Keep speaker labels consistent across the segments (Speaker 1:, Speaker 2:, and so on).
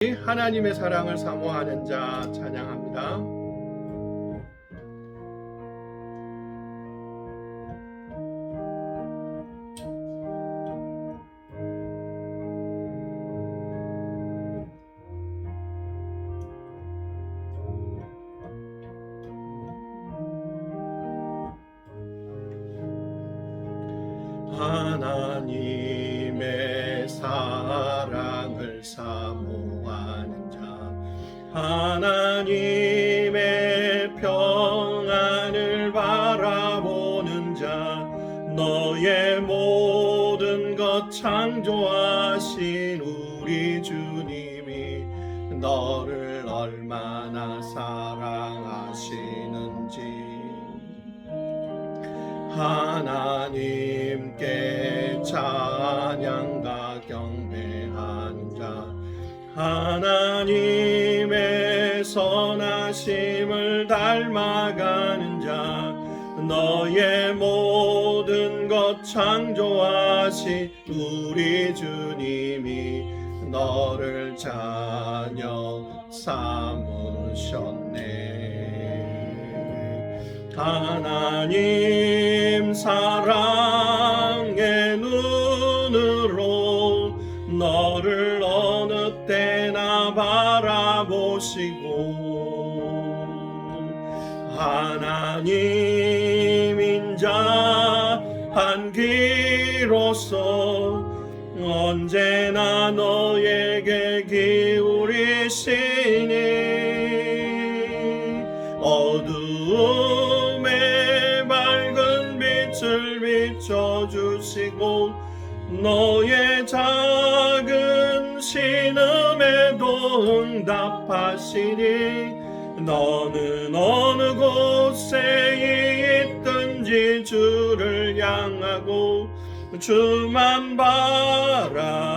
Speaker 1: 하나님의 사랑을 사모하는 자 찬양합니다. 하나님의 사랑을 사모하는 자, 하나님의 평안을 바라보는 자, 너의 모든 것 창조하신 우리 주님이 너를 얼마나 사랑하시는지 하나님께 찬양과 경배하는 자, 하나님의 선하심을 닮아가는 자, 너의 모든 것 창조하신 우리 주님이 너를 자녀 삼으셨네. 하나님 사랑의 눈으로 너를 어느 때나 바라보시고 하나님 인자한 귀로서 언제나 너에게 기울이시니 어두움에 밝은 빛을 비춰주시고 너의 작은 신음에도 응답하시니 너는 어느 곳에 있든지 주를 향하고 주만 바라볼지라.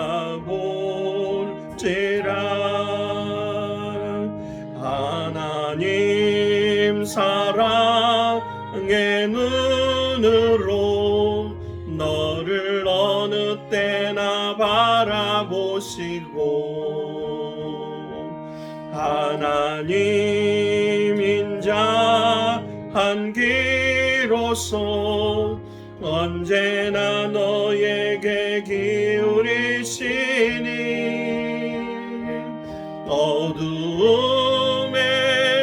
Speaker 1: 하나님 사랑의 눈으로 너를 어느 때나 바라보시고 하나님 인자한 귀로서 언제나 너에게 기울이시니 어두움에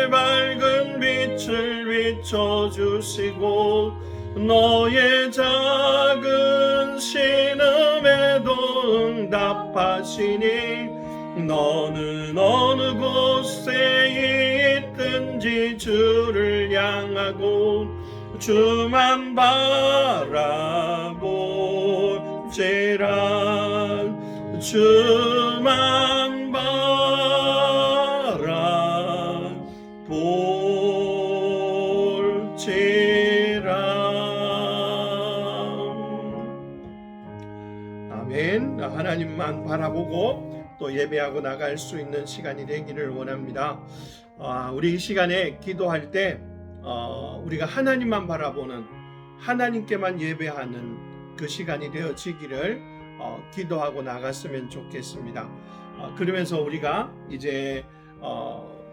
Speaker 1: 밝은 빛을 비춰주시고 너의 작은 신음에도 응답하시니 너는 어느 곳에 있든지 주를 향하고 주만 바라볼지라. 주만 바라볼지라. 아멘. 하나님만 바라보고 또 예배하고 나갈 수 있는 시간이 되기를 원합니다. 우리 이 시간에 기도할 때 우리가 하나님만 바라보는 하나님께만 예배하는 그 시간이 되어지기를 기도하고 나갔으면 좋겠습니다. 그러면서 우리가 이제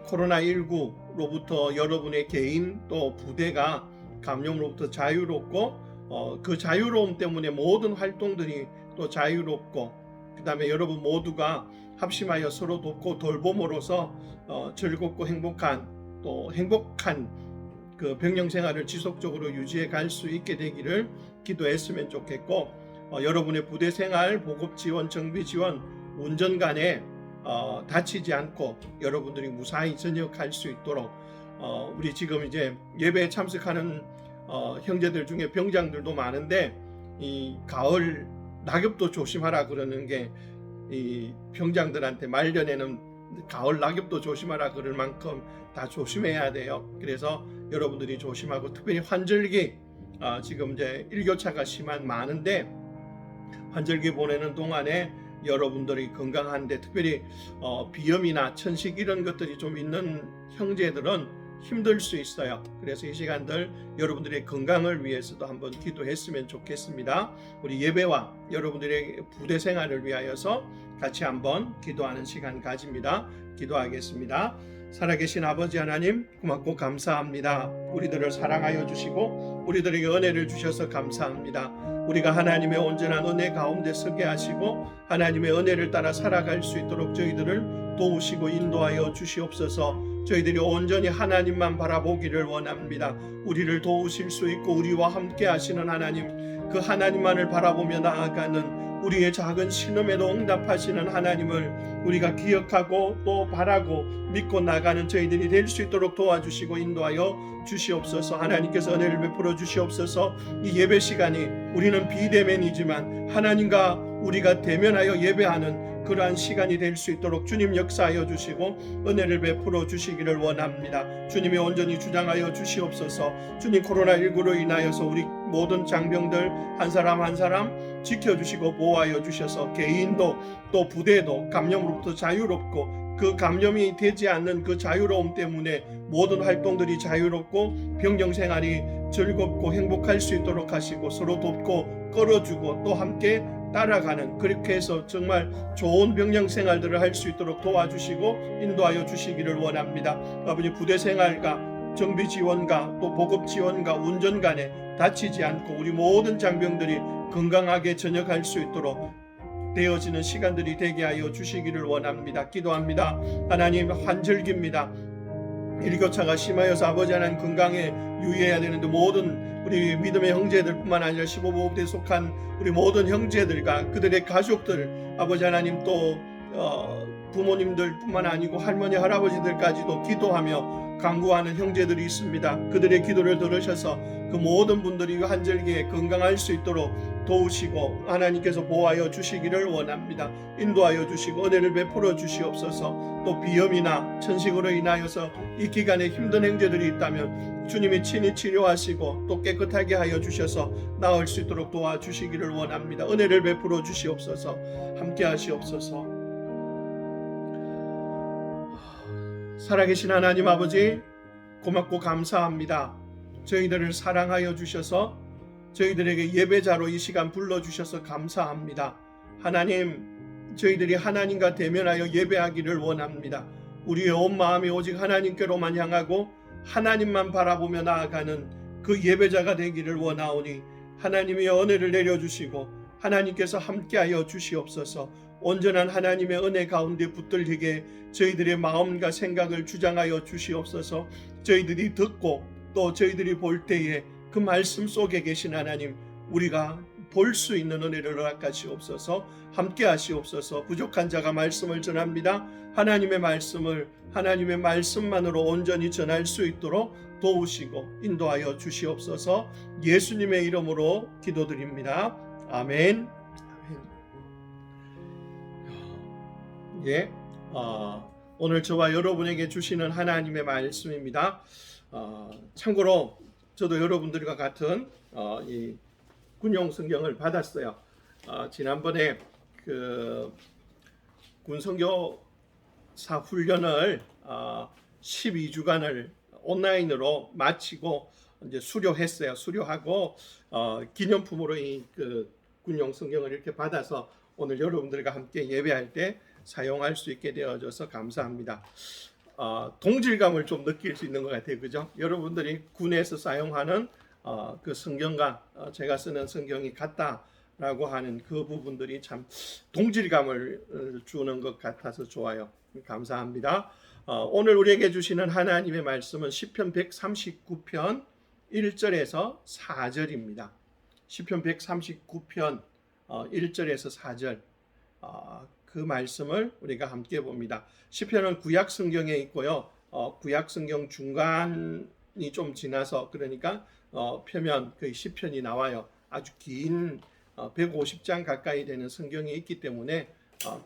Speaker 1: 코로나19로부터 여러분의 개인 또 부대가 감염으로부터 자유롭고 그 자유로움 때문에 모든 활동들이 또 자유롭고 그 다음에 여러분 모두가 합심하여 서로 돕고 돌봄으로써 즐겁고 행복한 그 병영 생활을 지속적으로 유지해 갈 수 있게 되기를 기도했으면 좋겠고 여러분의 부대 생활, 보급 지원, 정비 지원, 운전 간에 다치지 않고 여러분들이 무사히 전역할 수 있도록 우리 지금 이제 예배에 참석하는 형제들 중에 병장들도 많은데 이 가을 낙엽도 조심하라 그러는 게 이 병장들한테 말년에는 가을 낙엽도 조심하라 그럴 만큼 다 조심해야 돼요. 그래서 여러분들이 조심하고 특별히 환절기 지금 이제 일교차가 많은데 환절기 보내는 동안에 여러분들이 건강한데 특별히 비염이나 천식 이런 것들이 좀 있는 형제들은 힘들 수 있어요. 그래서 이 시간들 여러분들의 건강을 위해서도 한번 기도했으면 좋겠습니다. 우리 예배와 여러분들의 부대 생활을 위하여서 같이 한번 기도하는 시간 가집니다. 기도하겠습니다. 살아계신 아버지 하나님, 고맙고 감사합니다. 우리들을 사랑하여 주시고 우리들에게 은혜를 주셔서 감사합니다. 우리가 하나님의 온전한 은혜 가운데 서게 하시고 하나님의 은혜를 따라 살아갈 수 있도록 저희들을 도우시고 인도하여 주시옵소서. 저희들이 온전히 하나님만 바라보기를 원합니다. 우리를 도우실 수 있고 우리와 함께 하시는 하나님, 그 하나님만을 바라보며 나아가는 우리의 작은 신음에도 응답하시는 하나님을 우리가 기억하고 또 바라고 믿고 나가는 저희들이 될 수 있도록 도와주시고 인도하여 주시옵소서. 하나님께서 은혜를 베풀어 주시옵소서. 이 예배 시간이 우리는 비대면이지만 하나님과 우리가 대면하여 예배하는 그러한 시간이 될 수 있도록 주님 역사하여 주시고 은혜를 베풀어 주시기를 원합니다. 주님이 온전히 주장하여 주시옵소서. 주님, 코로나19로 인하여서 우리 모든 장병들 한 사람 한 사람 지켜주시고 보호하여 주셔서 개인도 또 부대도 감염으로부터 자유롭고 그 감염이 되지 않는 그 자유로움 때문에 모든 활동들이 자유롭고 병영 생활이 즐겁고 행복할 수 있도록 하시고 서로 돕고 끌어주고 또 함께 따라가는, 그렇게 해서 정말 좋은 병영 생활들을 할 수 있도록 도와주시고 인도하여 주시기를 원합니다. 아버지, 부대 생활과 정비 지원과 또 보급 지원과 운전 간에 다치지 않고 우리 모든 장병들이 건강하게 전역할 수 있도록 되어지는 시간들이 되게 하여 주시기를 원합니다. 기도합니다. 하나님, 환절기입니다. 일교차가 심하여서 아버지 하나님 건강에 유의해야 되는데 모든 우리 믿음의 형제들뿐만 아니라 15보급대에 속한 우리 모든 형제들과 그들의 가족들, 아버지 하나님 또 부모님들뿐만 아니고 할머니 할아버지들까지도 기도하며 간구하는 형제들이 있습니다. 그들의 기도를 들으셔서 그 모든 분들이 환절기에 건강할 수 있도록 도우시고 하나님께서 보호하여 주시기를 원합니다. 인도하여 주시고 은혜를 베풀어 주시옵소서. 또 비염이나 천식으로 인하여서 이 기간에 힘든 형제들이 있다면 주님이 친히 치료하시고 또 깨끗하게 하여 주셔서 나을 수 있도록 도와주시기를 원합니다. 은혜를 베풀어 주시옵소서. 함께 하시옵소서. 살아계신 하나님 아버지, 고맙고 감사합니다. 저희들을 사랑하여 주셔서 저희들에게 예배자로 이 시간 불러주셔서 감사합니다. 하나님, 저희들이 하나님과 대면하여 예배하기를 원합니다. 우리의 온 마음이 오직 하나님께로만 향하고 하나님만 바라보며 나아가는 그 예배자가 되기를 원하오니 하나님의 은혜를 내려주시고 하나님께서 함께하여 주시옵소서. 온전한 하나님의 은혜 가운데 붙들리게 저희들의 마음과 생각을 주장하여 주시옵소서. 저희들이 듣고 또 저희들이 볼 때에 그 말씀 속에 계신 하나님, 우리가 볼 수 있는 은혜를 허락하시옵소서. 함께 하시옵소서. 부족한 자가 말씀을 전합니다. 하나님의 말씀을 하나님의 말씀만으로 온전히 전할 수 있도록 도우시고 인도하여 주시옵소서. 예수님의 이름으로 기도드립니다. 아멘. 예, 오늘 저와 여러분에게 주시는 하나님의 말씀입니다. 참고로 저도 여러분들과 같은 이 군용 성경을 받았어요. 지난번에 그 군선교사 훈련을 12주간을 온라인으로 마치고 이제 수료했어요. 수료하고 기념품으로 이 그 군용 성경을 이렇게 받아서 오늘 여러분들과 함께 예배할 때 사용할 수 있게 되어져서 감사합니다. 동질감을 좀 느낄 수 있는 것 같아요. 그죠? 여러분들이 군에서 사용하는 그 성경과 제가 쓰는 성경이 같다라고 하는 그 부분들이 참 동질감을 주는 것 같아서 좋아요. 감사합니다. 오늘 우리에게 주시는 하나님의 말씀은 시편 139편 1절에서 4절입니다. 시편 139편 1절에서 4절 그 말씀을 우리가 함께 봅니다. 시편은 구약 성경에 있고요. 구약 성경 중간이 좀 지나서 그러니까 표면 그 시편이 나와요. 아주 긴 150장 가까이 되는 성경이 있기 때문에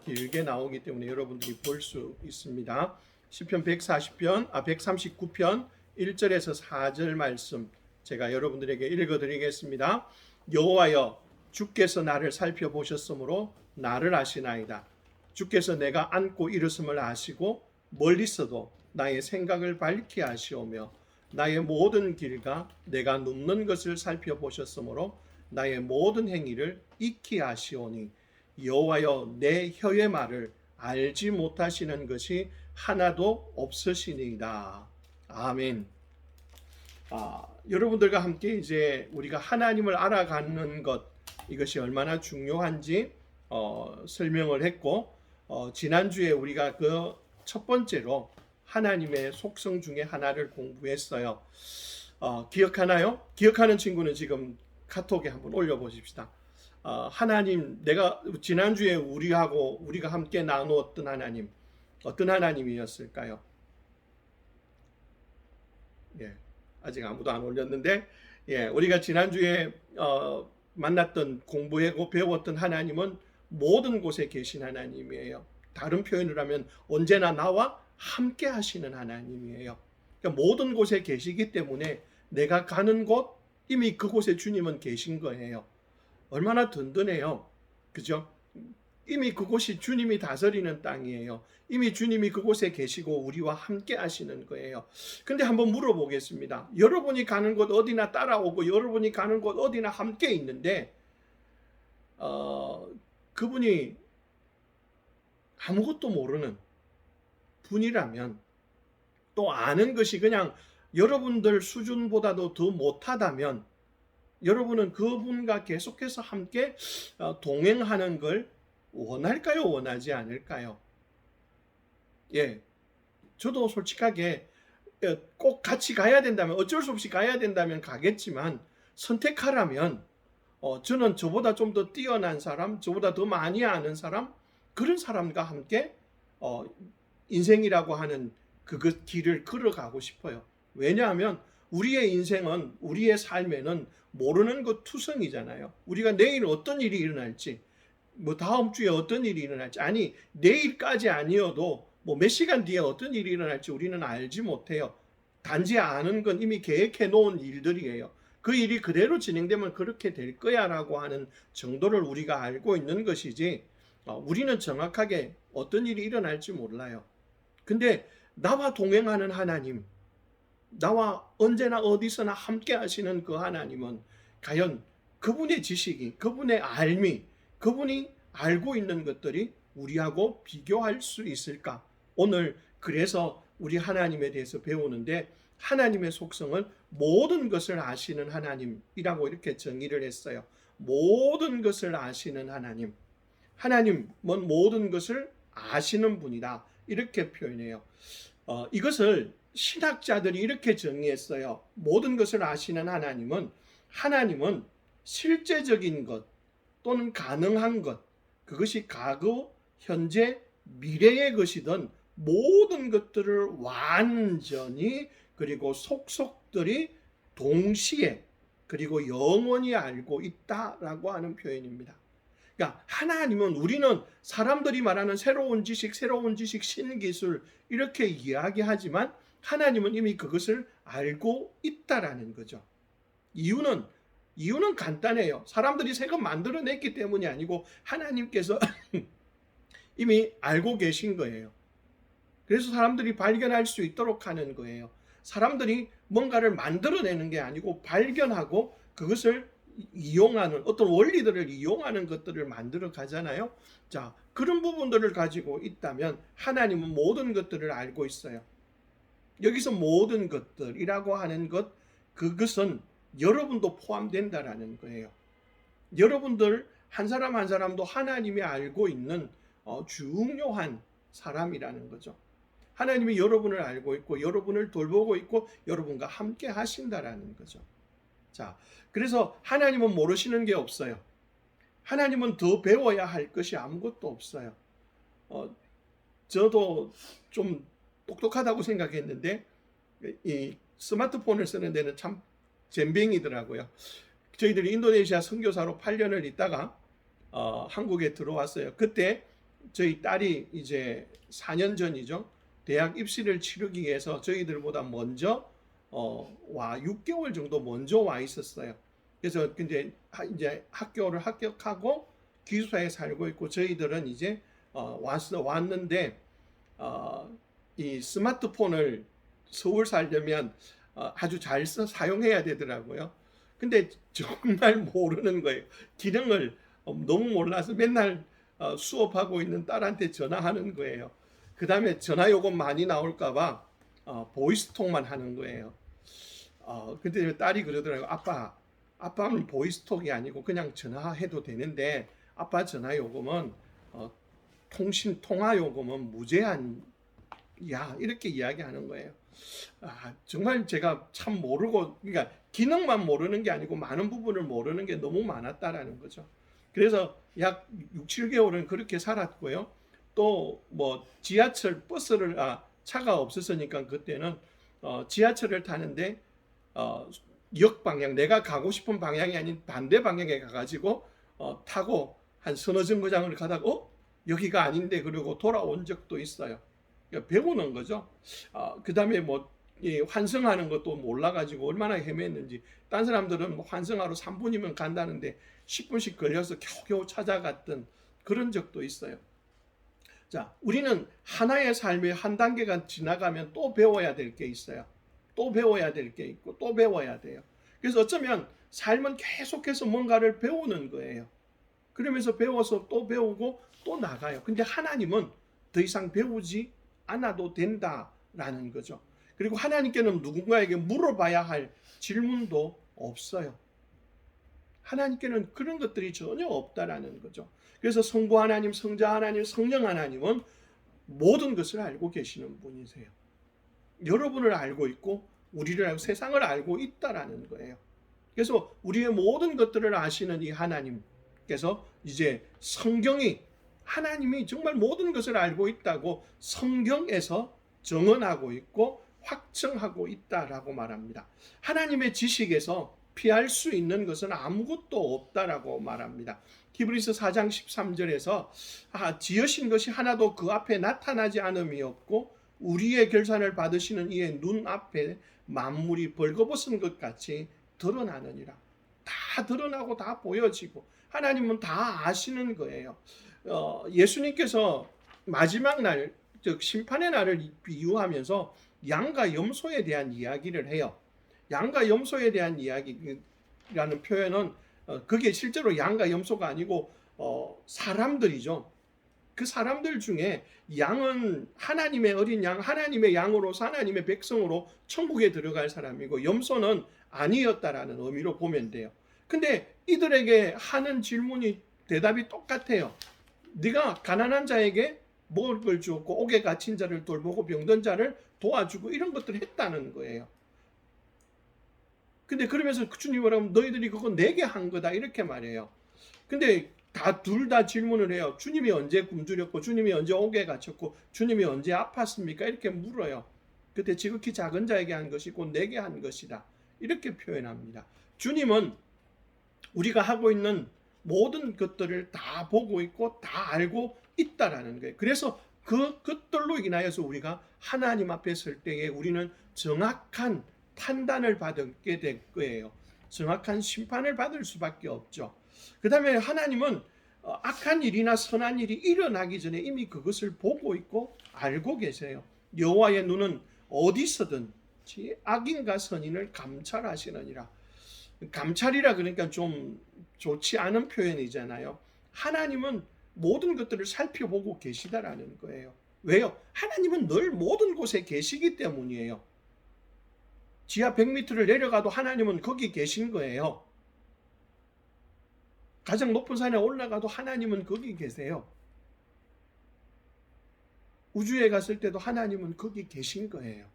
Speaker 1: 길게 나오기 때문에 여러분들이 볼 수 있습니다. 시편 139편 1절에서 4절 말씀 제가 여러분들에게 읽어드리겠습니다. 여호와여, 주께서 나를 살펴보셨으므로 나를 아시나이다. 주께서 내가 앉고 일었음을 아시고 멀리서도 나의 생각을 밝게 하시오며 나의 모든 길과 내가 눕는 것을 살펴보셨으므로 나의 모든 행위를 익히 하시오니 여호와여 내 혀의 말을 알지 못하시는 것이 하나도 없으시니이다. 아멘. 여러분들과 함께 이제 우리가 하나님을 알아가는 것, 이것이 얼마나 중요한지 설명을 했고, 지난주에 우리가 그 첫 번째로 하나님의 속성 중에 하나를 공부했어요. 기억하나요? 기억하는 친구는 지금 카톡에 한번 올려보십시다. 하나님, 내가 지난주에 우리가 함께 나누었던 하나님, 어떤 하나님이었을까요? 예, 아직 아무도 안 올렸는데, 우리가 지난주에 만났던 공부하고 배웠던 하나님은 모든 곳에 계신 하나님이에요. 다른 표현을 하면 언제나 나와 함께 하시는 하나님이에요. 그러니까 모든 곳에 계시기 때문에 내가 가는 곳, 이미 그곳에 주님은 계신 거예요. 얼마나 든든해요. 그죠? 이미 그곳이 주님이 다스리는 땅이에요. 이미 주님이 그곳에 계시고 우리와 함께 하시는 거예요. 근데 한번 물어보겠습니다. 여러분이 가는 곳 어디나 따라오고 여러분이 가는 곳 어디나 함께 있는데 그분이 아무것도 모르는 분이라면, 또 아는 것이 그냥 여러분들 수준보다도 더 못하다면 여러분은 그분과 계속해서 함께 동행하는 걸 원할까요? 원하지 않을까요? 저도 솔직하게 꼭 같이 가야 된다면, 어쩔 수 없이 가야 된다면 가겠지만, 선택하라면 저는 저보다 좀 더 뛰어난 사람, 저보다 더 많이 아는 사람, 그런 사람과 함께 인생이라고 하는 그 길을 걸어가고 싶어요. 왜냐하면 우리의 인생은, 우리의 삶에는 모르는 것 투성이잖아요. 우리가 내일 어떤 일이 일어날지, 다음 주에 어떤 일이 일어날지, 아니 내일까지 아니어도 몇 시간 뒤에 어떤 일이 일어날지 우리는 알지 못해요. 단지 아는 건 이미 계획해 놓은 일들이에요. 그 일이 그대로 진행되면 그렇게 될 거야 라고 하는 정도를 우리가 알고 있는 것이지, 우리는 정확하게 어떤 일이 일어날지 몰라요. 근데 나와 동행하는 하나님, 나와 언제나 어디서나 함께 하시는 그 하나님은 과연 그분의 지식이, 그분의 알미, 그분이 알고 있는 것들이 우리하고 비교할 수 있을까? 오늘 그래서 우리 하나님에 대해서 배우는데, 하나님의 속성은 모든 것을 아시는 하나님이라고 이렇게 정의를 했어요. 모든 것을 아시는 하나님. 하나님은 모든 것을 아시는 분이다, 이렇게 표현해요. 이것을 신학자들이 이렇게 정의했어요. 모든 것을 아시는 하나님은 실제적인 것 또는 가능한 것, 그것이 과거, 현재, 미래의 것이든 모든 것들을 완전히, 그리고 속속들이 동시에, 그리고 영원히 알고 있다라고 하는 표현입니다. 그러니까 하나님은, 우리는 사람들이 말하는 새로운 지식, 신기술 이렇게 이야기하지만 하나님은 이미 그것을 알고 있다라는 거죠. 이유는 간단해요. 사람들이 새 것 만들어냈기 때문이 아니고 하나님께서 이미 알고 계신 거예요. 그래서 사람들이 발견할 수 있도록 하는 거예요. 사람들이 뭔가를 만들어내는 게 아니고 발견하고 그것을 이용하는, 어떤 원리들을 이용하는 것들을 만들어 가잖아요. 자, 그런 부분들을 가지고 있다면 하나님은 모든 것들을 알고 있어요. 여기서 모든 것들이라고 하는 것, 그것은 여러분도 포함된다라는 거예요. 여러분들 한 사람 한 사람도 하나님이 알고 있는 중요한 사람이라는 거죠. 하나님이 여러분을 알고 있고 여러분을 돌보고 있고 여러분과 함께 하신다라는 거죠. 자, 그래서 하나님은 모르시는 게 없어요. 하나님은 더 배워야 할 것이 아무것도 없어요. 저도 좀 똑똑하다고 생각했는데 이 스마트폰을 쓰는 데는 참 젬병이더라고요. 저희들이 인도네시아 선교사로 8년을 있다가 한국에 들어왔어요. 그때 저희 딸이 이제 4년 전이죠. 대학 입시를 치르기 위해서 저희들보다 먼저 6개월 정도 먼저 와 있었어요. 그래서 근데 이제 학교를 합격하고 기숙사에 살고 있고 저희들은 이제 왔는데 이 스마트폰을 서울 살려면 아주 잘 사용해야 되더라고요. 근데 정말 모르는 거예요. 기능을 너무 몰라서 맨날 수업하고 있는 딸한테 전화하는 거예요. 그 다음에 전화 요금 많이 나올까 봐 보이스톡만 하는 거예요. 근데 딸이 그러더라고요. 아빠는 보이스톡이 아니고 그냥 전화해도 되는데 아빠 전화 요금은 통화 요금은 무제한이야, 이렇게 이야기하는 거예요. 정말 제가 참 모르고, 그러니까 기능만 모르는 게 아니고 많은 부분을 모르는 게 너무 많았다라는 거죠. 그래서 약 6, 7개월은 그렇게 살았고요. 또 뭐 지하철, 버스를 차가 없었으니까 그때는 지하철을 타는데 역방향, 내가 가고 싶은 방향이 아닌 반대 방향에 가가지고 타고 한 서너 정거장을 가다가 여기가 아닌데 그러고 돌아온 적도 있어요. 그러니까 배우는 거죠. 그 다음에 뭐 환승하는 것도 몰라가지고 얼마나 헤맸는지. 딴 사람들은 뭐 환승하러 3분이면 간다는데 10분씩 걸려서 겨우겨우 찾아갔던 그런 적도 있어요. 자, 우리는 하나의 삶의 한 단계가 지나가면 또 배워야 될 게 있어요. 또 배워야 될 게 있고 또 배워야 돼요. 그래서 어쩌면 삶은 계속해서 뭔가를 배우는 거예요. 그러면서 배워서 또 배우고 또 나가요. 근데 하나님은 더 이상 배우지 않아도 된다라는 거죠. 그리고 하나님께는 누군가에게 물어봐야 할 질문도 없어요. 하나님께는 그런 것들이 전혀 없다라는 거죠. 그래서 성부 하나님, 성자 하나님, 성령 하나님은 모든 것을 알고 계시는 분이세요. 여러분을 알고 있고 우리를 알고 세상을 알고 있다라는 거예요. 그래서 우리의 모든 것들을 아시는 이 하나님께서 이제 성경이, 하나님이 정말 모든 것을 알고 있다고 성경에서 정언하고 있고 확정하고 있다라고 말합니다. 하나님의 지식에서 피할 수 있는 것은 아무것도 없다라고 말합니다. 히브리서 4장 13절에서 지으신 것이 하나도 그 앞에 나타나지 않음이 없고 우리의 결산을 받으시는 이의 눈 앞에 만물이 벌거벗은 것 같이 드러나느니라. 다 드러나고 다 보여지고 하나님은 다 아시는 거예요. 예수님께서 마지막 날, 즉 심판의 날을 비유하면서 양과 염소에 대한 이야기를 해요. 양과 염소에 대한 이야기라는 표현은 그게 실제로 양과 염소가 아니고 사람들이죠. 그 사람들 중에 양은 하나님의 어린 양, 하나님의 양으로서 하나님의 백성으로 천국에 들어갈 사람이고 염소는 아니었다라는 의미로 보면 돼요. 근데 이들에게 하는 질문이, 대답이 똑같아요. 네가 가난한 자에게 먹을 걸 주었고 옥에 갇힌 자를 돌보고 병든 자를 도와주고 이런 것들을 했다는 거예요. 근데 그러면서 주님이 뭐라면 너희들이 그거 내게 한 거다 이렇게 말해요. 근데 둘 다 질문을 해요. 주님이 언제 굶주렸고 주님이 언제 옥에 갇혔고 주님이 언제 아팠습니까? 이렇게 물어요. 그때 지극히 작은 자에게 한 것이 곧 내게 한 것이다. 이렇게 표현합니다. 주님은 우리가 하고 있는 모든 것들을 다 보고 있고 다 알고 있다라는 거예요. 그래서 그것들로 인하여서 우리가 하나님 앞에 설 때에 우리는 정확한 판단을 받게 될 거예요. 정확한 심판을 받을 수밖에 없죠. 그 다음에 하나님은 악한 일이나 선한 일이 일어나기 전에 이미 그것을 보고 있고 알고 계세요. 여호와의 눈은 어디서든지 악인과 선인을 감찰하시느니라. 감찰이라 그러니까 좀 좋지 않은 표현이잖아요. 하나님은 모든 것들을 살펴보고 계시다라는 거예요. 왜요? 하나님은 늘 모든 곳에 계시기 때문이에요. 지하 100m를 내려가도 하나님은 거기 계신 거예요. 가장 높은 산에 올라가도 하나님은 거기 계세요. 우주에 갔을 때도 하나님은 거기 계신 거예요.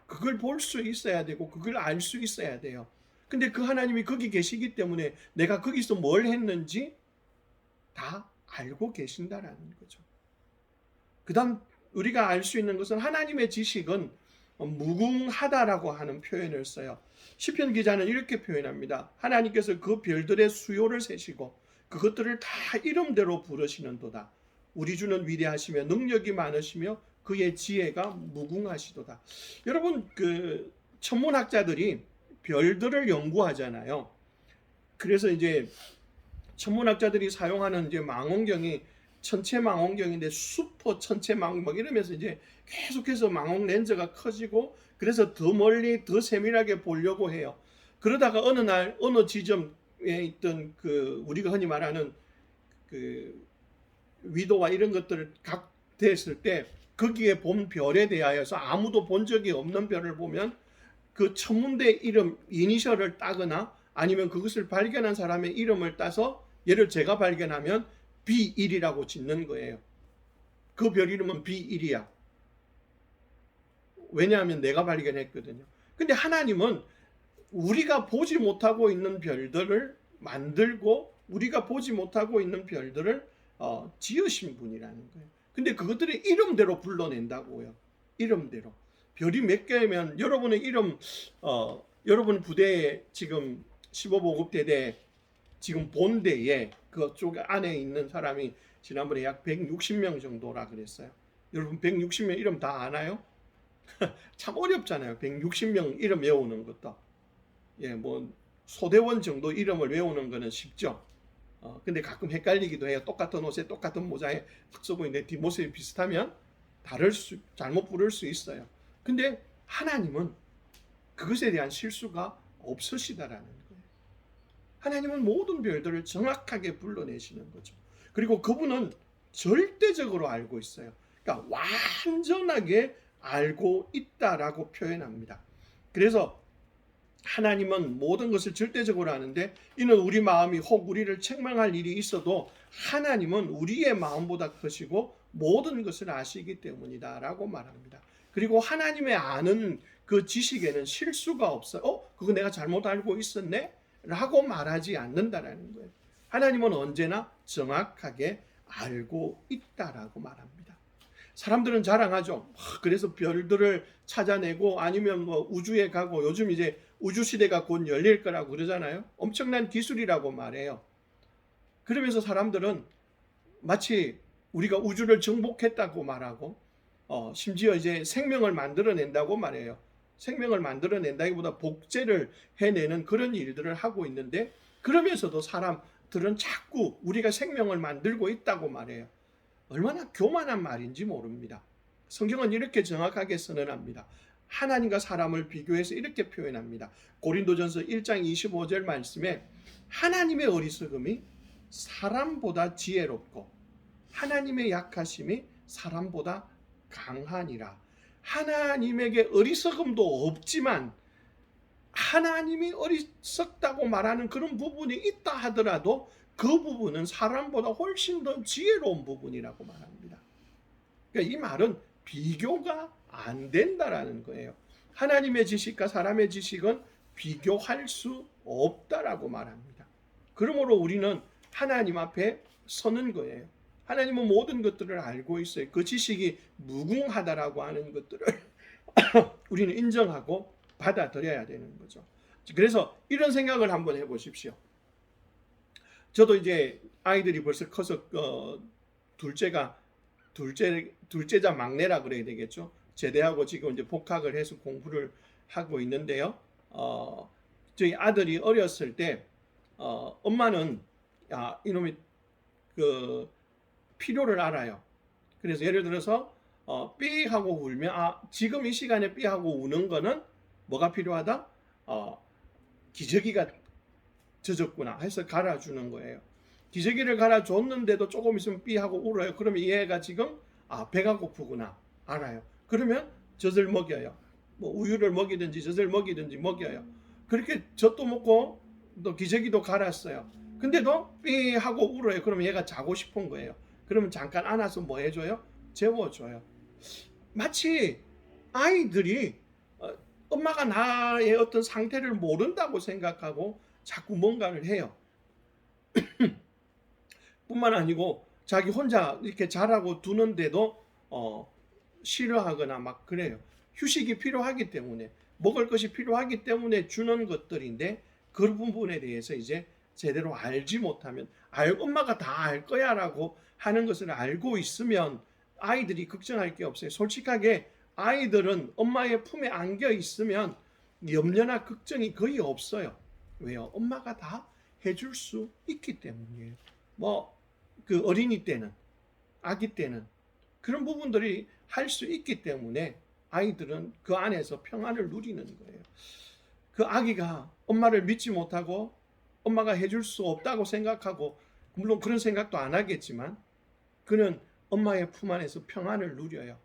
Speaker 1: 그걸 볼 수 있어야 되고 그걸 알 수 있어야 돼요. 근데 그 하나님이 거기 계시기 때문에 내가 거기서 뭘 했는지 다 알고 계신다라는 거죠. 그 다음 우리가 알 수 있는 것은 하나님의 지식은 무궁하다라고 하는 표현을 써요. 시편 기자는 이렇게 표현합니다. 하나님께서 그 별들의 수요를 세시고 그것들을 다 이름대로 부르시는도다. 우리 주는 위대하시며 능력이 많으시며 그의 지혜가 무궁하시도다. 여러분, 그 천문학자들이 별들을 연구하잖아요. 그래서 이제 천문학자들이 사용하는 이제 망원경이 천체망원경인데 슈퍼 천체망원 막 이러면서 이제 계속해서 망원 렌즈가 커지고 그래서 더 멀리 더 세밀하게 보려고 해요. 그러다가 어느 날 어느 지점에 있던 그 우리가 흔히 말하는 그 위도와 이런 것들을 각됐을 때 거기에 본 별에 대하여서 아무도 본 적이 없는 별을 보면 그 천문대 이름 이니셜을 따거나 아니면 그것을 발견한 사람의 이름을 따서 예를 제가 발견하면 B1이라고 짓는 거예요. 그 별 이름은 B1이야. 왜냐하면 내가 발견했거든요. 근데 하나님은 우리가 보지 못하고 있는 별들을 만들고 우리가 보지 못하고 있는 별들을 지으신 분이라는 거예요. 근데 그것들의 이름대로 불러낸다고요. 이름대로. 별이 몇 개면 여러분의 이름 여러분 부대에 지금 15보급 대대 지금 본대에 그쪽 안에 있는 사람이 지난번에 약 160명 정도라 그랬어요. 여러분 160명 이름 다 아나요? 참 어렵잖아요. 160명 이름 외우는 것도. 예, 뭐 소대원 정도 이름을 외우는 거는 쉽죠. 근데 가끔 헷갈리기도 해요. 똑같은 옷에 똑같은 모자에 흑서보인데 뒷모습이 비슷하면 잘못 부를 수 있어요. 근데 하나님은 그것에 대한 실수가 없으시다라는 거예요. 하나님은 모든 별들을 정확하게 불러내시는 거죠. 그리고 그분은 절대적으로 알고 있어요. 그러니까 완전하게 알고 있다라고 표현합니다. 그래서 하나님은 모든 것을 절대적으로 아는데 이는 우리 마음이 혹 우리를 책망할 일이 있어도 하나님은 우리의 마음보다 크시고 모든 것을 아시기 때문이다 라고 말합니다. 그리고 하나님의 아는 그 지식에는 실수가 없어요. 그거 내가 잘못 알고 있었네? 라고 말하지 않는다라는 거예요. 하나님은 언제나 정확하게 알고 있다라고 말합니다. 사람들은 자랑하죠. 그래서 별들을 찾아내고 아니면 뭐 우주에 가고 요즘 이제 우주 시대가 곧 열릴 거라고 그러잖아요. 엄청난 기술이라고 말해요. 그러면서 사람들은 마치 우리가 우주를 정복했다고 말하고 심지어 이제 생명을 만들어낸다고 말해요. 생명을 만들어낸다기보다 복제를 해내는 그런 일들을 하고 있는데 그러면서도 사람들은 자꾸 우리가 생명을 만들고 있다고 말해요. 얼마나 교만한 말인지 모릅니다. 성경은 이렇게 정확하게 선언합니다. 하나님과 사람을 비교해서 이렇게 표현합니다. 고린도전서 1장 25절 말씀에 하나님의 어리석음이 사람보다 지혜롭고 하나님의 약하심이 사람보다 강하니라. 하나님에게 어리석음도 없지만 하나님이 어리석다고 말하는 그런 부분이 있다 하더라도 그 부분은 사람보다 훨씬 더 지혜로운 부분이라고 말합니다. 그러니까 이 말은 비교가 안 된다라는 거예요. 하나님의 지식과 사람의 지식은 비교할 수 없다라고 말합니다. 그러므로 우리는 하나님 앞에 서는 거예요. 하나님은 모든 것들을 알고 있어요. 그 지식이 무궁하다라고 하는 것들을 우리는 인정하고 받아들여야 되는 거죠. 그래서 이런 생각을 한번 해보십시오. 저도 이제 아이들이 벌써 커서 둘째자 막내라 그래야 되겠죠. 제대하고 지금 이제 복학을 해서 공부를 하고 있는데요. 저희 아들이 어렸을 때 엄마는 이놈이 그 필요를 알아요. 그래서 예를 들어서 삐 하고 울면 지금 이 시간에 삐 하고 우는 거는 뭐가 필요하다? 기저귀가 젖었구나 해서 갈아주는 거예요. 기저귀를 갈아줬는데도 조금 있으면 삐 하고 울어요. 그러면 얘가 지금 배가 고프구나 알아요. 그러면 젖을 먹여요. 뭐 우유를 먹이든지 젖을 먹이든지 먹여요. 그렇게 젖도 먹고 또 기저귀도 갈았어요. 근데도 삐 하고 울어요. 그러면 얘가 자고 싶은 거예요. 그러면 잠깐 안아서 뭐 해줘요? 재워줘요. 마치 아이들이 엄마가 나의 어떤 상태를 모른다고 생각하고 자꾸 뭔가를 해요. 뿐만 아니고 자기 혼자 이렇게 자라고 두는데도 싫어하거나 막 그래요. 휴식이 필요하기 때문에 먹을 것이 필요하기 때문에 주는 것들인데 그 부분에 대해서 이제 제대로 알지 못하면 엄마가 다 알 거야 라고 하는 것을 알고 있으면 아이들이 걱정할 게 없어요. 솔직하게 아이들은 엄마의 품에 안겨 있으면 염려나 걱정이 거의 없어요. 왜요? 엄마가 다 해줄 수 있기 때문이에요. 그 어린이 때는 아기 때는 그런 부분들이 할 수 있기 때문에 아이들은 그 안에서 평안을 누리는 거예요. 그 아기가 엄마를 믿지 못하고 엄마가 해줄 수 없다고 생각하고, 물론 그런 생각도 안 하겠지만 그는 엄마의 품 안에서 평안을 누려요.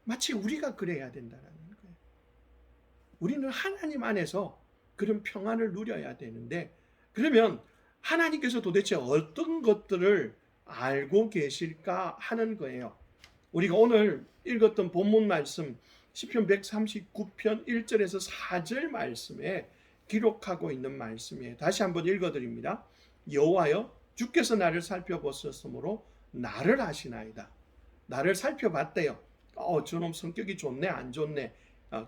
Speaker 1: 마치 우리가 그래야 된다는 거예요. 우리는 하나님 안에서 그런 평안을 누려야 되는데, 그러면 하나님께서 도대체 어떤 것들을 알고 계실까 하는 거예요. 우리가 오늘 읽었던 본문 말씀 시편 139편 1절에서 4절 말씀에 기록하고 있는 말씀이에요. 다시 한번 읽어드립니다. 여호와여, 주께서 나를 살펴보셨으므로 나를 아시나이다. 나를 살펴봤대요. 저놈 성격이 좋네 안 좋네,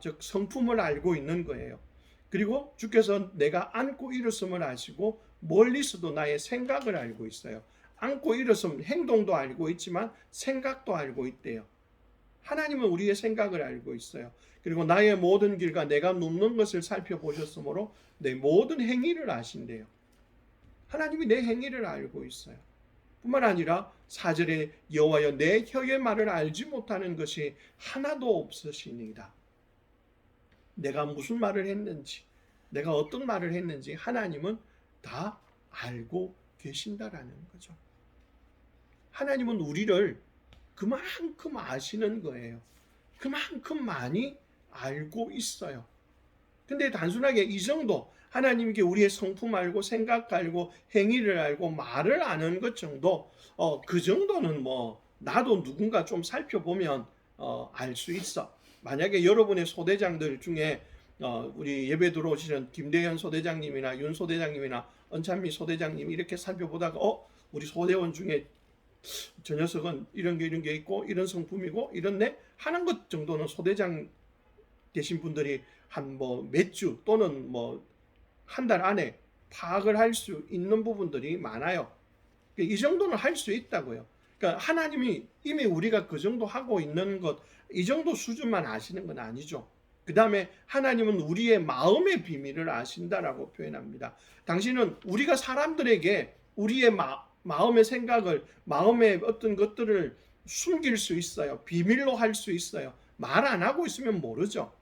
Speaker 1: 즉 성품을 알고 있는 거예요. 그리고 주께서 내가 안고 일었음을 아시고 멀리서도 나의 생각을 알고 있어요. 안고 일었음, 행동도 알고 있지만 생각도 알고 있대요. 하나님은 우리의 생각을 알고 있어요. 그리고 나의 모든 길과 내가 눕는 것을 살펴보셨으므로 내 모든 행위를 아신대요. 하나님이 내 행위를 알고 있어요. 뿐만 아니라 4절에 여호와여, 내 혀의 말을 알지 못하는 것이 하나도 없으시니이다. 내가 무슨 말을 했는지, 내가 어떤 말을 했는지 하나님은 다 알고 계신다라는 거죠. 하나님은 우리를 그만큼 아시는 거예요. 그만큼 많이 알고 있어요. 근데 단순하게 이 정도, 하나님께 우리의 성품 알고 생각 알고 행위를 알고 말을 아는 것 정도, 그 정도는 뭐 나도 누군가 좀 살펴보면 알 수 있어. 만약에 여러분의 소대장들 중에 우리 예배 들어오시는 김대현 소대장님이나 윤 소대장님이나 은찬미 소대장님 이렇게 살펴보다가 우리 소대원 중에 저 녀석은 이런 게 있고 이런 성품이고 이렇네 하는 것 정도는 소대장 되신 분들이 한 뭐 몇 주 또는 뭐 한 달 안에 파악을 할 수 있는 부분들이 많아요. 이 정도는 할 수 있다고요. 그러니까 하나님이 이미 우리가 그 정도 하고 있는 것, 이 정도 수준만 아시는 건 아니죠. 그 다음에 하나님은 우리의 마음의 비밀을 아신다라고 표현합니다. 당신은 우리가 사람들에게 우리의 마음의 생각을, 마음의 어떤 것들을 숨길 수 있어요. 비밀로 할 수 있어요. 말 안 하고 있으면 모르죠.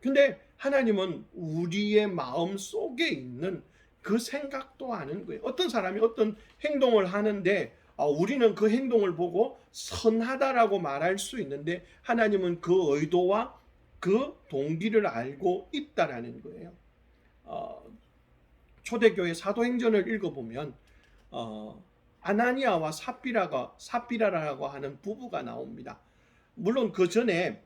Speaker 1: 근데 하나님은 우리의 마음 속에 있는 그 생각도 아는 거예요. 어떤 사람이 어떤 행동을 하는데 우리는 그 행동을 보고 선하다라고 말할 수 있는데 하나님은 그 의도와 그 동기를 알고 있다라는 거예요. 초대교회 사도행전을 읽어보면 아나니아와 삽비라라고 하는 부부가 나옵니다. 물론 그 전에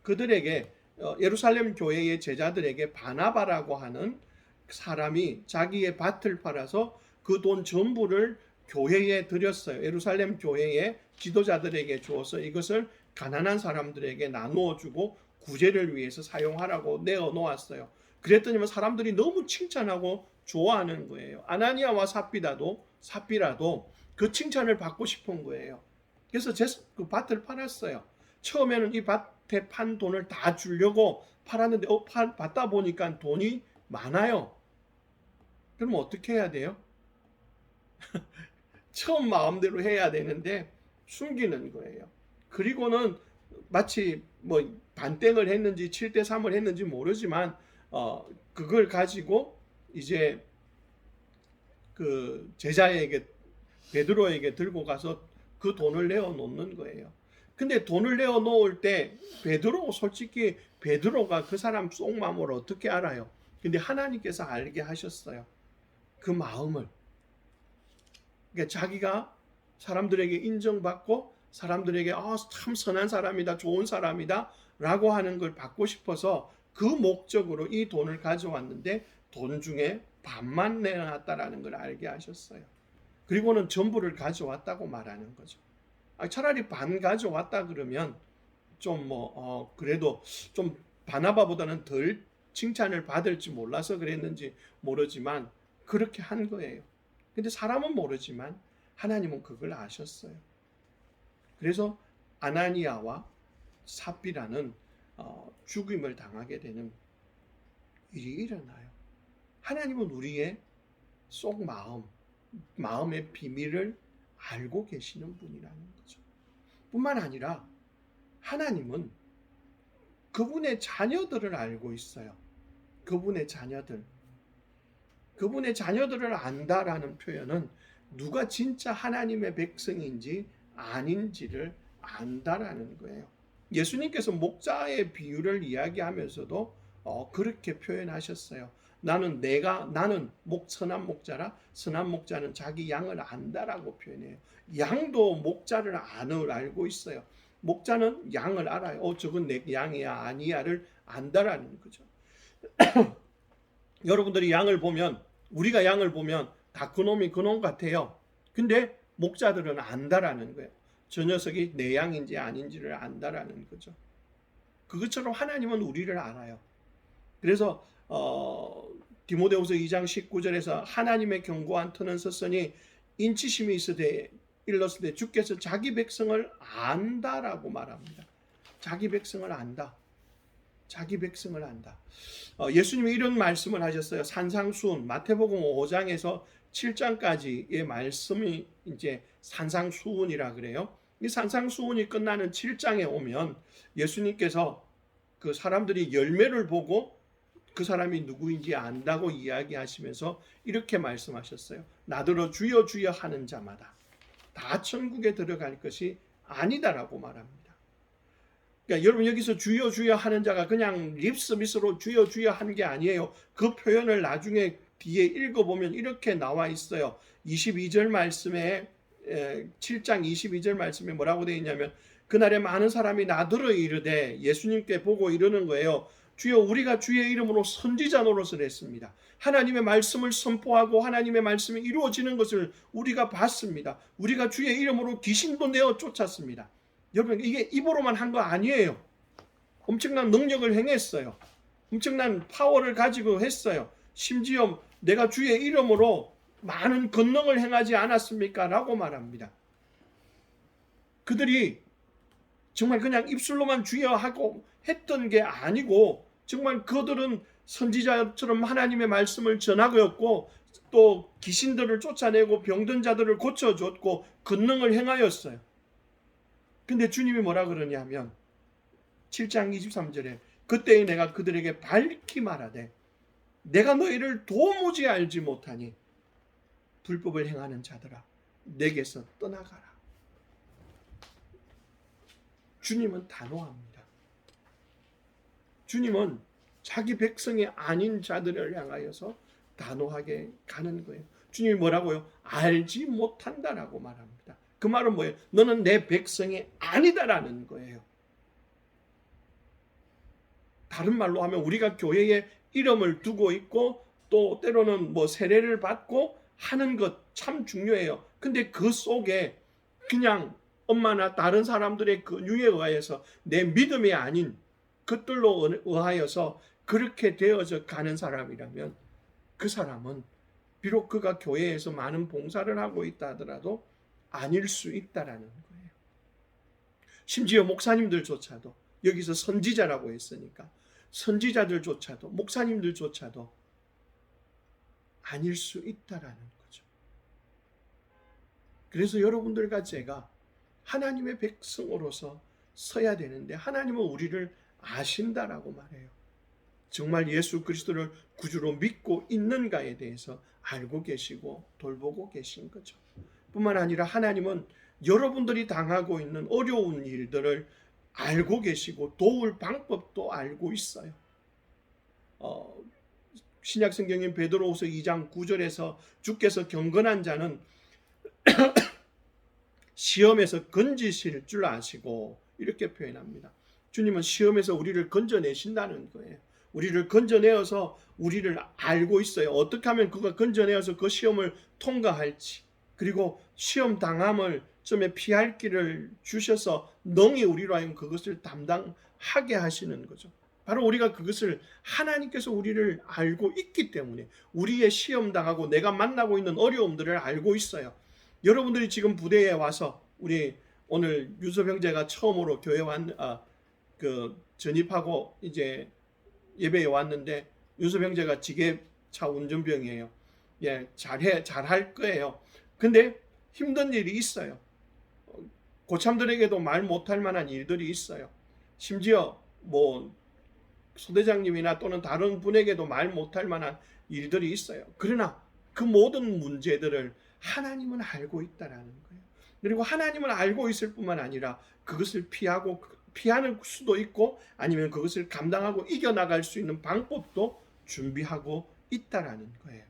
Speaker 1: 그들에게 예루살렘 교회의 제자들에게 바나바라고 하는 사람이 자기의 밭을 팔아서 그 돈 전부를 교회에 드렸어요. 예루살렘 교회의 지도자들에게 주어서 이것을 가난한 사람들에게 나누어 주고 구제를 위해서 사용하라고 내어 놓았어요. 그랬더니 사람들이 너무 칭찬하고 좋아하는 거예요. 아나니아와 삽비라도 그 칭찬을 받고 싶은 거예요. 그래서 그 밭을 팔았어요. 처음에는 이 밭에 판 돈을 다 주려고 팔았는데 받다 보니까 돈이 많아요. 그럼 어떻게 해야 돼요? 처음 마음대로 해야 되는데 숨기는 거예요. 그리고는 마치 뭐 반땡을 했는지 7대3을 했는지 모르지만 그걸 가지고 이제 그 제자에게, 베드로에게 들고 가서 그 돈을 내어 놓는 거예요. 근데 돈을 내어 놓을 때 솔직히 베드로가 그 사람 속마음을 어떻게 알아요? 근데 하나님께서 알게 하셨어요. 그 마음을. 그러니까 자기가 사람들에게 인정받고 사람들에게 참 선한 사람이다, 좋은 사람이다 라고 하는 걸 받고 싶어서 그 목적으로 이 돈을 가져왔는데 돈 중에 반만 내놨다라는 걸 알게 하셨어요. 그리고는 전부를 가져왔다고 말하는 거죠. 차라리 반 가져왔다 그러면 좀 그래도 좀 바나바보다는 덜 칭찬을 받을지 몰라서 그랬는지 모르지만 그렇게 한 거예요. 근데 사람은 모르지만 하나님은 그걸 아셨어요. 그래서 아나니아와 삽비라는 죽임을 당하게 되는 일이 일어나요. 하나님은 우리의 속 마음의 비밀을 알고 계시는 분이라는 거죠. 뿐만 아니라 하나님은 그분의 자녀들을 알고 있어요. 그분의 자녀들을 안다라는 표현은 누가 진짜 하나님의 백성인지 아닌지를 안다라는 거예요. 예수님께서 목자의 비유를 이야기하면서도 그렇게 표현하셨어요. 나는 선한 목자라, 선한 목자는 자기 양을 안다라고 표현해요. 양도 목자를 알고 있어요. 목자는 양을 알아요. 저건 내 양이야 아니야를 안다라는 거죠. 여러분들이 우리가 양을 보면 다 그놈이 그놈 같아요. 근데 목자들은 안다라는 거예요. 저 녀석이 내 양인지 아닌지를 안다라는 거죠. 그것처럼 하나님은 우리를 알아요. 그래서 디모데후서 2장 19절에서 하나님의 견고한 터는 섰으니 인치심이 일렀을 때 주께서 자기 백성을 안다라고 말합니다. 자기 백성을 안다. 예수님이 이런 말씀을 하셨어요. 산상수훈 마태복음 5장에서 7장까지의 말씀이 이제 산상수훈이라 그래요. 이 산상수훈이 끝나는 7장에 오면 예수님께서 그 사람들이 열매를 보고 그 사람이 누구인지 안다고 이야기하시면서 이렇게 말씀하셨어요. 나더러 주여 주여 하는 자마다 다 천국에 들어갈 것이 아니다라고 말합니다. 그러니까 여러분 여기서 주여 주여 하는 자가 그냥 립서비스로 주여 주여 하는 게 아니에요. 그 표현을 나중에 뒤에 읽어보면 이렇게 나와 있어요. 22절 말씀에 7장 22절 말씀에 뭐라고 되어 있냐면 그날에 많은 사람이 나더러 이르되 예수님께 보고 이러는 거예요. 주여 우리가 주의 이름으로 선지자 노릇을 했습니다. 하나님의 말씀을 선포하고 하나님의 말씀이 이루어지는 것을 우리가 봤습니다. 우리가 주의 이름으로 귀신도 내어 쫓았습니다. 여러분 이게 입으로만 한 거 아니에요. 엄청난 능력을 행했어요. 엄청난 파워를 가지고 했어요. 심지어 내가 주의 이름으로 많은 권능을 행하지 않았습니까? 라고 말합니다. 그들이 정말 그냥 입술로만 주여 하고 했던 게 아니고 정말 그들은 선지자처럼 하나님의 말씀을 전하고였고 또 귀신들을 쫓아내고 병든 자들을 고쳐줬고 권능을 행하였어요. 근데 주님이 뭐라 그러냐면 7장 23절에 그때에 내가 그들에게 밝히 말하되 내가 너희를 도무지 알지 못하니 불법을 행하는 자들아 내게서 떠나가라. 주님은 단호합니다. 주님은 자기 백성이 아닌 자들을 향하여서 단호하게 가는 거예요. 주님이 뭐라고요? 알지 못한다라고 말합니다. 그 말은 뭐예요? 너는 내 백성이 아니다라는 거예요. 다른 말로 하면 우리가 교회에 이름을 두고 있고 또 때로는 세례를 받고 하는 것 참 중요해요. 근데 그 속에 그냥 엄마나 다른 사람들의 권유에 의하여서 내 믿음이 아닌 것들로 의하여서 그렇게 되어져 가는 사람이라면 그 사람은 비록 그가 교회에서 많은 봉사를 하고 있다 하더라도 아닐 수 있다라는 거예요. 심지어 목사님들조차도 여기서 선지자라고 했으니까 선지자들조차도 목사님들조차도 아닐 수 있다라는 거죠. 그래서 여러분들과 제가 하나님의 백성으로서 서야 되는데 하나님은 우리를 아신다라고 말해요. 정말 예수 그리스도를 구주로 믿고 있는가에 대해서 알고 계시고 돌보고 계신 거죠. 뿐만 아니라 하나님은 여러분들이 당하고 있는 어려운 일들을 알고 계시고 도울 방법도 알고 있어요. 신약성경인 베드로후서 2장 9절에서 주께서 경건한 자는 시험에서 건지실 줄 아시고 이렇게 표현합니다. 주님은 시험에서 우리를 건져내신다는 거예요. 우리를 건져내어서 우리를 알고 있어요. 어떻게 하면 그가 건져내어서 그 시험을 통과할지 그리고 시험 당함을 좀 피할 길을 주셔서 능히 우리로 하여금 그것을 담당하게 하시는 거죠. 바로 우리가 그것을 하나님께서 우리를 알고 있기 때문에 우리의 시험 당하고 내가 만나고 있는 어려움들을 알고 있어요. 여러분들이 지금 부대에 와서 우리 오늘 유섭 형제가 처음으로 교회 전입하고 이제 예배에 왔는데 유섭 형제가 지게차 운전병이에요. 잘할 거예요. 근데 힘든 일이 있어요. 고참들에게도 말 못할 만한 일들이 있어요. 심지어 뭐 소대장님이나 또는 다른 분에게도 말 못할 만한 일들이 있어요. 그러나 그 모든 문제들을 하나님은 알고 있다라는 거예요. 그리고 하나님을 알고 있을 뿐만 아니라 그것을 피하는 수도 있고 아니면 그것을 감당하고 이겨나갈 수 있는 방법도 준비하고 있다라는 거예요.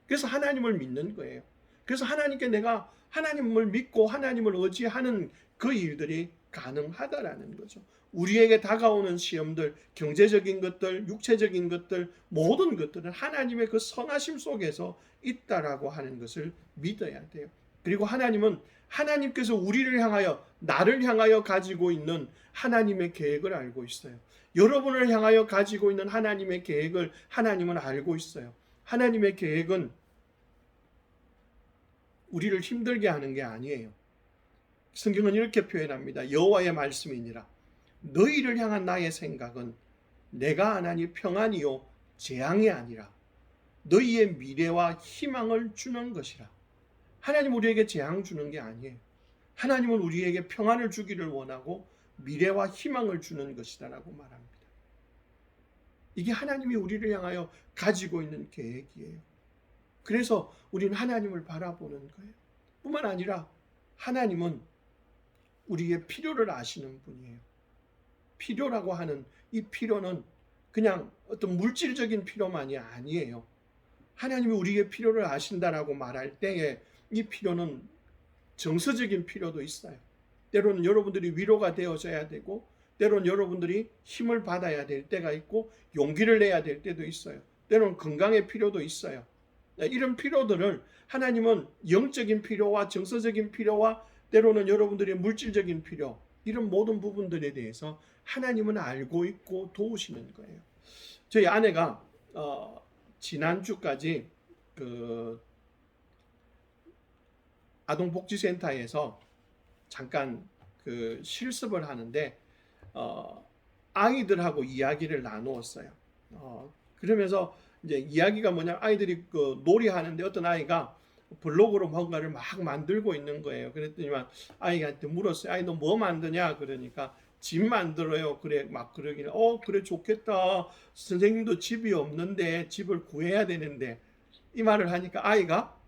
Speaker 1: 그래서 하나님을 믿는 거예요. 그래서 내가 하나님을 믿고 하나님을 의지하는 그 일들이 가능하다라는 거죠. 우리에게 다가오는 시험들, 경제적인 것들, 육체적인 것들, 모든 것들은 하나님의 그 선하심 속에서 있다라고 하는 것을 믿어야 돼요. 그리고 하나님께서 우리를 향하여, 나를 향하여 가지고 있는 하나님의 계획을 알고 있어요. 여러분을 향하여 가지고 있는 하나님의 계획을 하나님은 알고 있어요. 하나님의 계획은 우리를 힘들게 하는 게 아니에요. 성경은 이렇게 표현합니다. 여호와의 말씀이니라. 너희를 향한 나의 생각은 내가 하나니 평안이요 재앙이 아니라 너희의 미래와 희망을 주는 것이라. 하나님 우리에게 재앙 주는 게 아니에요. 하나님은 우리에게 평안을 주기를 원하고 미래와 희망을 주는 것이다라고 말합니다. 이게 하나님이 우리를 향하여 가지고 있는 계획이에요. 그래서 우리는 하나님을 바라보는 거예요. 뿐만 아니라 하나님은 우리의 필요를 아시는 분이에요. 필요라고 하는 이 필요는 그냥 어떤 물질적인 필요만이 아니에요. 하나님이 우리의 필요를 아신다라고 말할 때에 이 필요는 정서적인 필요도 있어요. 때로는 여러분들이 위로가 되어져야 되고 때로는 여러분들이 힘을 받아야 될 때가 있고 용기를 내야 될 때도 있어요. 때로는 건강의 필요도 있어요. 이런 필요들을 하나님은 영적인 필요와 정서적인 필요와 때로는 여러분들의 물질적인 필요, 이런 모든 부분들에 대해서 하나님은 알고 있고 도우시는 거예요. 저희 아내가 지난주까지 그 아동복지센터에서 잠깐 그 실습을 하는데 아이들하고 이야기를 나누었어요. 그러면서 이제 이야기가 뭐냐, 아이들이 그 놀이하는데 어떤 아이가 블록으로 뭔가를 막 만들고 있는 거예요. 그랬더니만 아이한테 물었어요. 아이 너 뭐 만드냐? 그러니까 집 만들어요. 그래 막 그러길래 그래 좋겠다. 선생님도 집이 없는데 집을 구해야 되는데, 이 말을 하니까 아이가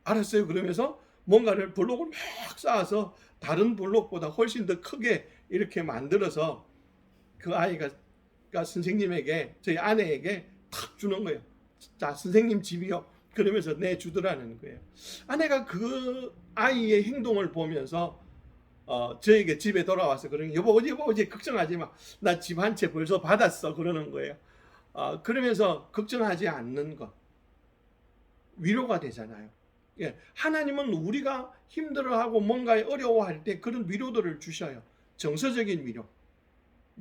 Speaker 1: 알았어요. 그러면서 뭔가를 블록을 막 쌓아서 다른 블록보다 훨씬 더 크게 이렇게 만들어서 그 아이가 선생님에게, 저희 아내에게 탁 주는 거예요. 자, 선생님 집이요. 그러면서 내주더라는 거예요. 아내가 그 아이의 행동을 보면서 저에게 집에 돌아와서 그러는, 여보 어디 걱정하지 마. 나 집 한 채 벌써 받았어. 그러는 거예요. 그러면서 걱정하지 않는 것, 위로가 되잖아요. 예, 하나님은 우리가 힘들어하고 뭔가에 어려워할 때 그런 위로들을 주셔요. 정서적인 위로.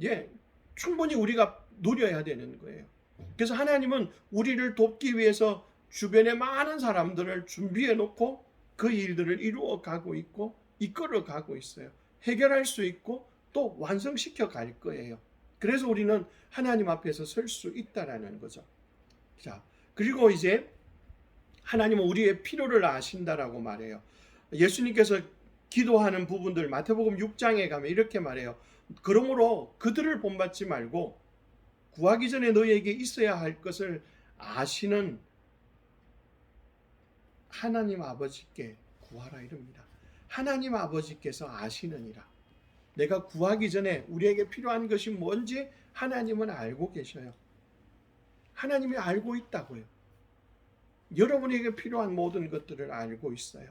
Speaker 1: 예, 충분히 우리가 누려야 되는 거예요. 그래서 하나님은 우리를 돕기 위해서 주변에 많은 사람들을 준비해 놓고 그 일들을 이루어 가고 있고 이끌어 가고 있어요. 해결할 수 있고 또 완성시켜 갈 거예요. 그래서 우리는 하나님 앞에서 설 수 있다라는 거죠. 자, 그리고 이제 하나님은 우리의 필요를 아신다라고 말해요. 예수님께서 기도하는 부분들 마태복음 6장에 가면 이렇게 말해요. 그러므로 그들을 본받지 말고 구하기 전에 너희에게 있어야 할 것을 아시는 하나님 아버지께 구하라 이럽니다. 하나님 아버지께서 아시느니라. 내가 구하기 전에 우리에게 필요한 것이 뭔지 하나님은 알고 계셔요. 하나님이 알고 있다고요. 여러분에게 필요한 모든 것들을 알고 있어요.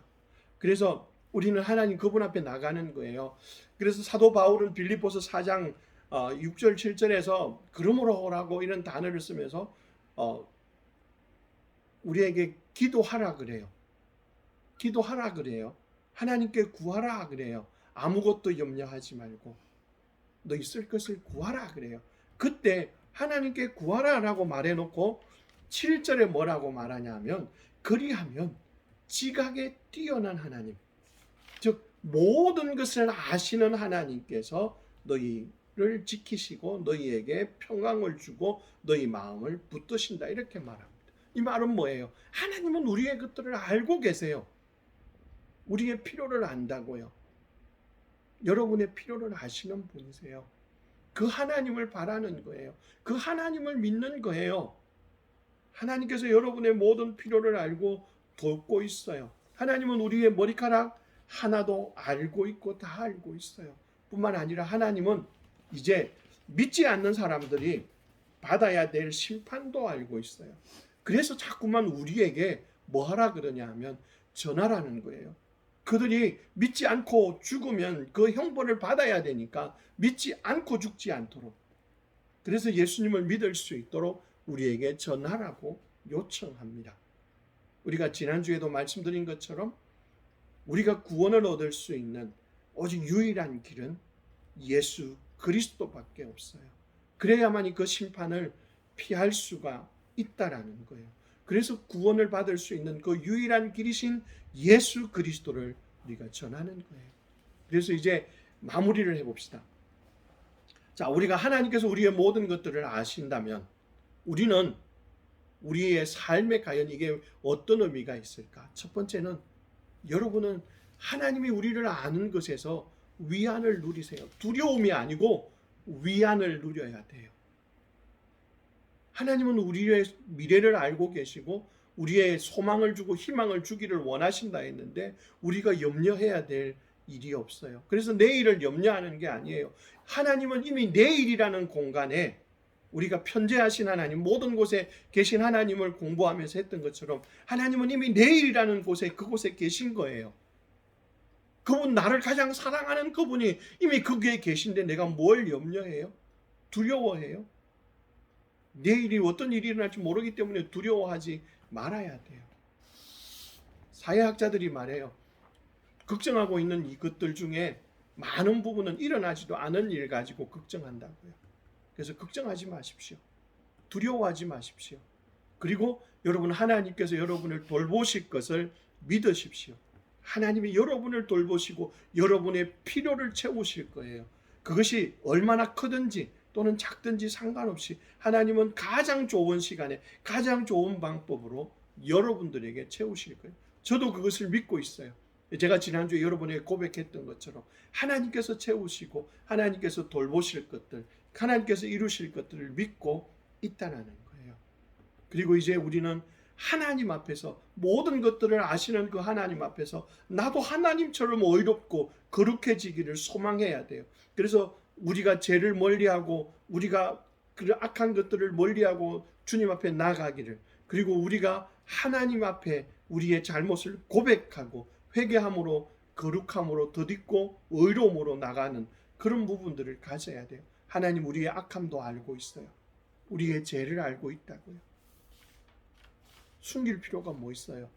Speaker 1: 그래서 우리는 하나님 그분 앞에 나가는 거예요. 그래서 사도 바울은 빌립보서 4장 6절 7절에서 그러므로라고 이런 단어를 쓰면서 우리에게 기도하라 그래요. 기도하라 그래요. 하나님께 구하라 그래요. 아무것도 염려하지 말고 너희 쓸 것을 구하라 그래요. 그때 하나님께 구하라라고 말해놓고 7절에 뭐라고 말하냐면, 그리하면 지각에 뛰어난 하나님, 즉 모든 것을 아시는 하나님께서 너희를 지키시고 너희에게 평강을 주고 너희 마음을 붙드신다 이렇게 말합니다. 이 말은 뭐예요? 하나님은 우리의 것들을 알고 계세요. 우리의 필요를 안다고요. 여러분의 필요를 아시는 분이세요. 그 하나님을 바라는 거예요. 그 하나님을 믿는 거예요. 하나님께서 여러분의 모든 필요를 알고 돕고 있어요. 하나님은 우리의 머리카락 하나도 알고 있고 다 알고 있어요. 뿐만 아니라 하나님은 이제 믿지 않는 사람들이 받아야 될 심판도 알고 있어요. 그래서 자꾸만 우리에게 뭐 하라 그러냐 하면 전하라는 거예요. 그들이 믿지 않고 죽으면 그 형벌을 받아야 되니까 믿지 않고 죽지 않도록, 그래서 예수님을 믿을 수 있도록 우리에게 전하라고 요청합니다. 우리가 지난주에도 말씀드린 것처럼 우리가 구원을 얻을 수 있는 오직 유일한 길은 예수 그리스도밖에 없어요. 그래야만이 그 심판을 피할 수가 있다라는 거예요. 그래서 구원을 받을 수 있는 그 유일한 길이신 예수 그리스도를 우리가 전하는 거예요. 그래서 이제 마무리를 해봅시다. 자, 우리가 하나님께서 우리의 모든 것들을 아신다면 우리는 우리의 삶에 과연 이게 어떤 의미가 있을까? 첫 번째는 여러분은 하나님이 우리를 아는 것에서 위안을 누리세요. 두려움이 아니고 위안을 누려야 돼요. 하나님은 우리의 미래를 알고 계시고 우리의 소망을 주고 희망을 주기를 원하신다 했는데 우리가 염려해야 될 일이 없어요. 그래서 내일을 염려하는 게 아니에요. 하나님은 이미 내일이라는 공간에 우리가 편재하신 하나님, 모든 곳에 계신 하나님을 공부하면서 했던 것처럼 하나님은 이미 내일이라는 곳에, 그곳에 계신 거예요. 그분, 나를 가장 사랑하는 그분이 이미 거기에 계신데 내가 뭘 염려해요? 두려워해요? 내일이 어떤 일이 일어날지 모르기 때문에 두려워하지 말아야 돼요. 사회학자들이 말해요. 걱정하고 있는 이것들 중에 많은 부분은 일어나지도 않은 일 가지고 걱정한다고요. 그래서 걱정하지 마십시오. 두려워하지 마십시오. 그리고 여러분, 하나님께서 여러분을 돌보실 것을 믿으십시오. 하나님이 여러분을 돌보시고 여러분의 필요를 채우실 거예요. 그것이 얼마나 크든지 또는 작든지 상관없이 하나님은 가장 좋은 시간에 가장 좋은 방법으로 여러분들에게 채우실 거예요. 저도 그것을 믿고 있어요. 제가 지난주에 여러분에게 고백했던 것처럼 하나님께서 채우시고 하나님께서 돌보실 것들, 하나님께서 이루실 것들을 믿고 있다는 거예요. 그리고 이제 우리는 하나님 앞에서, 모든 것들을 아시는 그 하나님 앞에서 나도 하나님처럼 의롭고 거룩해지기를 소망해야 돼요. 그래서 우리가 죄를 멀리하고 우리가 그 악한 것들을 멀리하고 주님 앞에 나가기를, 그리고 우리가 하나님 앞에 우리의 잘못을 고백하고 회개함으로 거룩함으로 덧입고 의로움으로 나가는 그런 부분들을 가져야 돼요. 하나님 우리의 악함도 알고 있어요. 우리의 죄를 알고 있다고요. 숨길 필요가 뭐 있어요?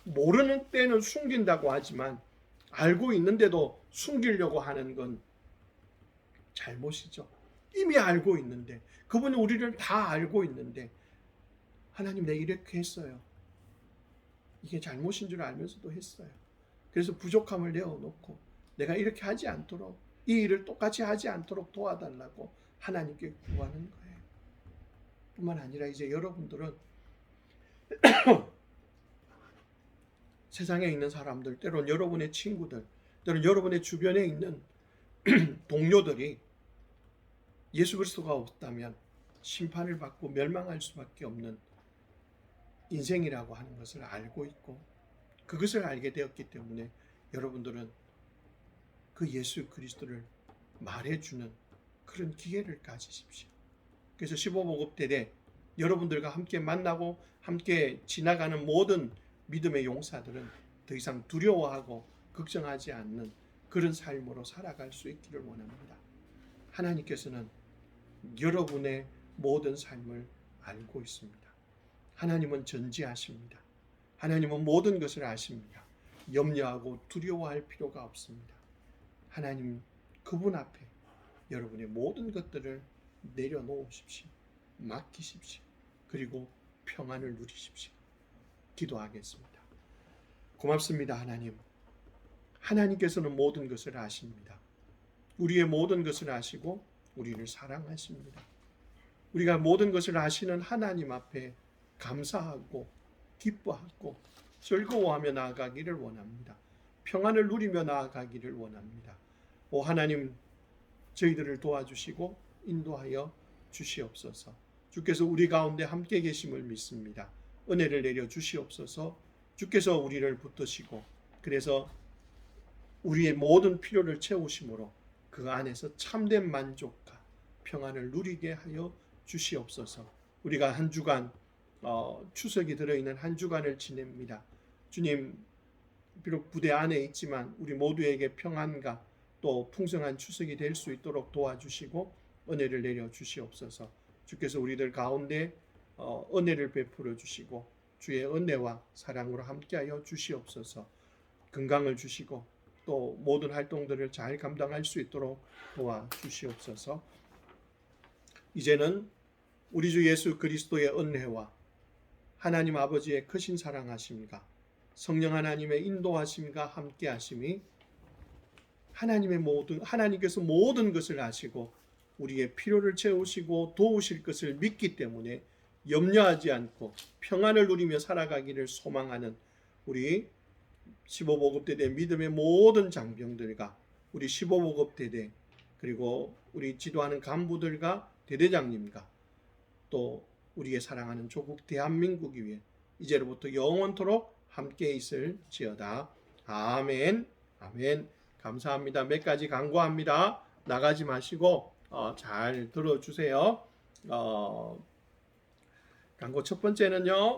Speaker 1: 모르는 때는 숨긴다고 하지만 알고 있는데도 숨기려고 하는 건 잘못이죠. 이미 알고 있는데, 그분이 우리를 다 알고 있는데 하나님 내가 이렇게 했어요. 이게 잘못인 줄 알면서도 했어요. 그래서 부족함을 내어놓고 내가 이렇게 하지 않도록, 이 일을 똑같이 하지 않도록 도와달라고 하나님께 구하는 거예요. 뿐만 아니라 이제 여러분들은 세상에 있는 사람들, 때로는 여러분의 친구들, 때로는 여러분의 주변에 있는 동료들이 예수 그리스도가 없다면 심판을 받고 멸망할 수밖에 없는 인생이라고 하는 것을 알고 있고, 그것을 알게 되었기 때문에 여러분들은 그 예수 그리스도를 말해주는 그런 기회를 가지십시오. 그래서 15보급 때 여러분들과 함께 만나고 함께 지나가는 모든 믿음의 용사들은 더 이상 두려워하고 걱정하지 않는 그런 삶으로 살아갈 수 있기를 원합니다. 하나님께서는 여러분의 모든 삶을 알고 있습니다. 하나님은 전지하십니다. 하나님은 모든 것을 아십니다. 염려하고 두려워할 필요가 없습니다. 하나님, 그분 앞에 여러분의 모든 것들을 내려놓으십시오. 맡기십시오. 그리고 평안을 누리십시오. 기도하겠습니다. 고맙습니다. 하나님. 하나님께서는 모든 것을 아십니다. 우리의 모든 것을 아시고 우리를 사랑하십니다. 우리가 모든 것을 아시는 하나님 앞에 감사하고 기뻐하고 즐거워하며 나아가기를 원합니다. 평안을 누리며 나아가기를 원합니다. 오 하나님, 저희들을 도와주시고 인도하여 주시옵소서. 주께서 우리 가운데 함께 계심을 믿습니다. 은혜를 내려 주시옵소서. 주께서 우리를 붙드시고 그래서 우리의 모든 필요를 채우심으로 그 안에서 참된 만족과 평안을 누리게 하여 주시옵소서. 우리가 한 주간 추석이 들어있는 한 주간을 지냅니다. 주님, 비록 부대 안에 있지만 우리 모두에게 평안과 또 풍성한 추석이 될 수 있도록 도와주시고 은혜를 내려 주시옵소서. 주께서 우리들 가운데 은혜를 베풀어 주시고 주의 은혜와 사랑으로 함께하여 주시옵소서. 건강을 주시고 또 모든 활동들을 잘 감당할 수 있도록 도와주시옵소서. 이제는 우리 주 예수 그리스도의 은혜와 하나님 아버지의 크신 사랑하심과 성령 하나님의 인도하심과 함께하심이 하나님께서 모든 것을 아시고 우리의 필요를 채우시고 도우실 것을 믿기 때문에 염려하지 않고 평안을 누리며 살아가기를 소망하는 우리 15보급대대 믿음의 모든 장병들과 우리 15보급대대 그리고 우리 지도하는 간부들과 대대장님과 또 우리의 사랑하는 조국 대한민국이 위해 이제로부터 영원토록 함께 있을지어다. 아멘. 아멘. 감사합니다. 몇 가지 간구합니다. 나가지 마시고 잘 들어주세요. 광고 첫 번째는요.